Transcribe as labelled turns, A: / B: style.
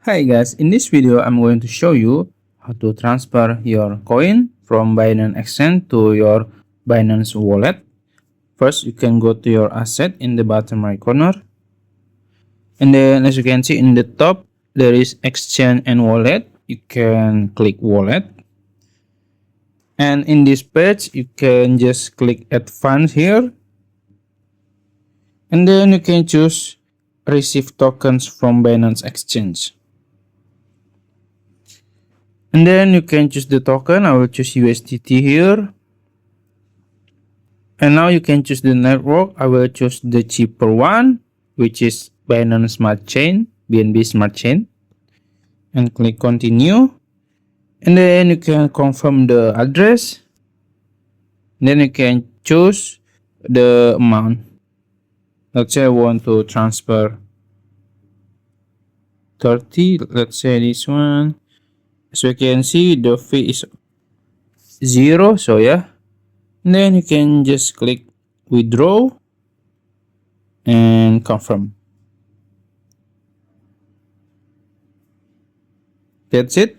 A: Hi guys, in this video I'm going to show you how to transfer your coin from Binance Exchange to your Binance wallet. First, you can go to your asset in the bottom right corner. And then as you can see in the top, there is exchange and wallet. You can click wallet. And in this page, you can just click add funds here. And then you can choose receive tokens from Binance Exchange. And then you can choose the token. I will choose USDT here. And now you can choose the network. I will choose the cheaper one, which is Binance Smart Chain, BNB Smart Chain. And click continue. And then you can confirm the address. Then you can choose the amount. Let's say I want to transfer 30. Let's say this one. So you can see the fee is 0. So yeah. And then you can just click withdraw and confirm. That's it.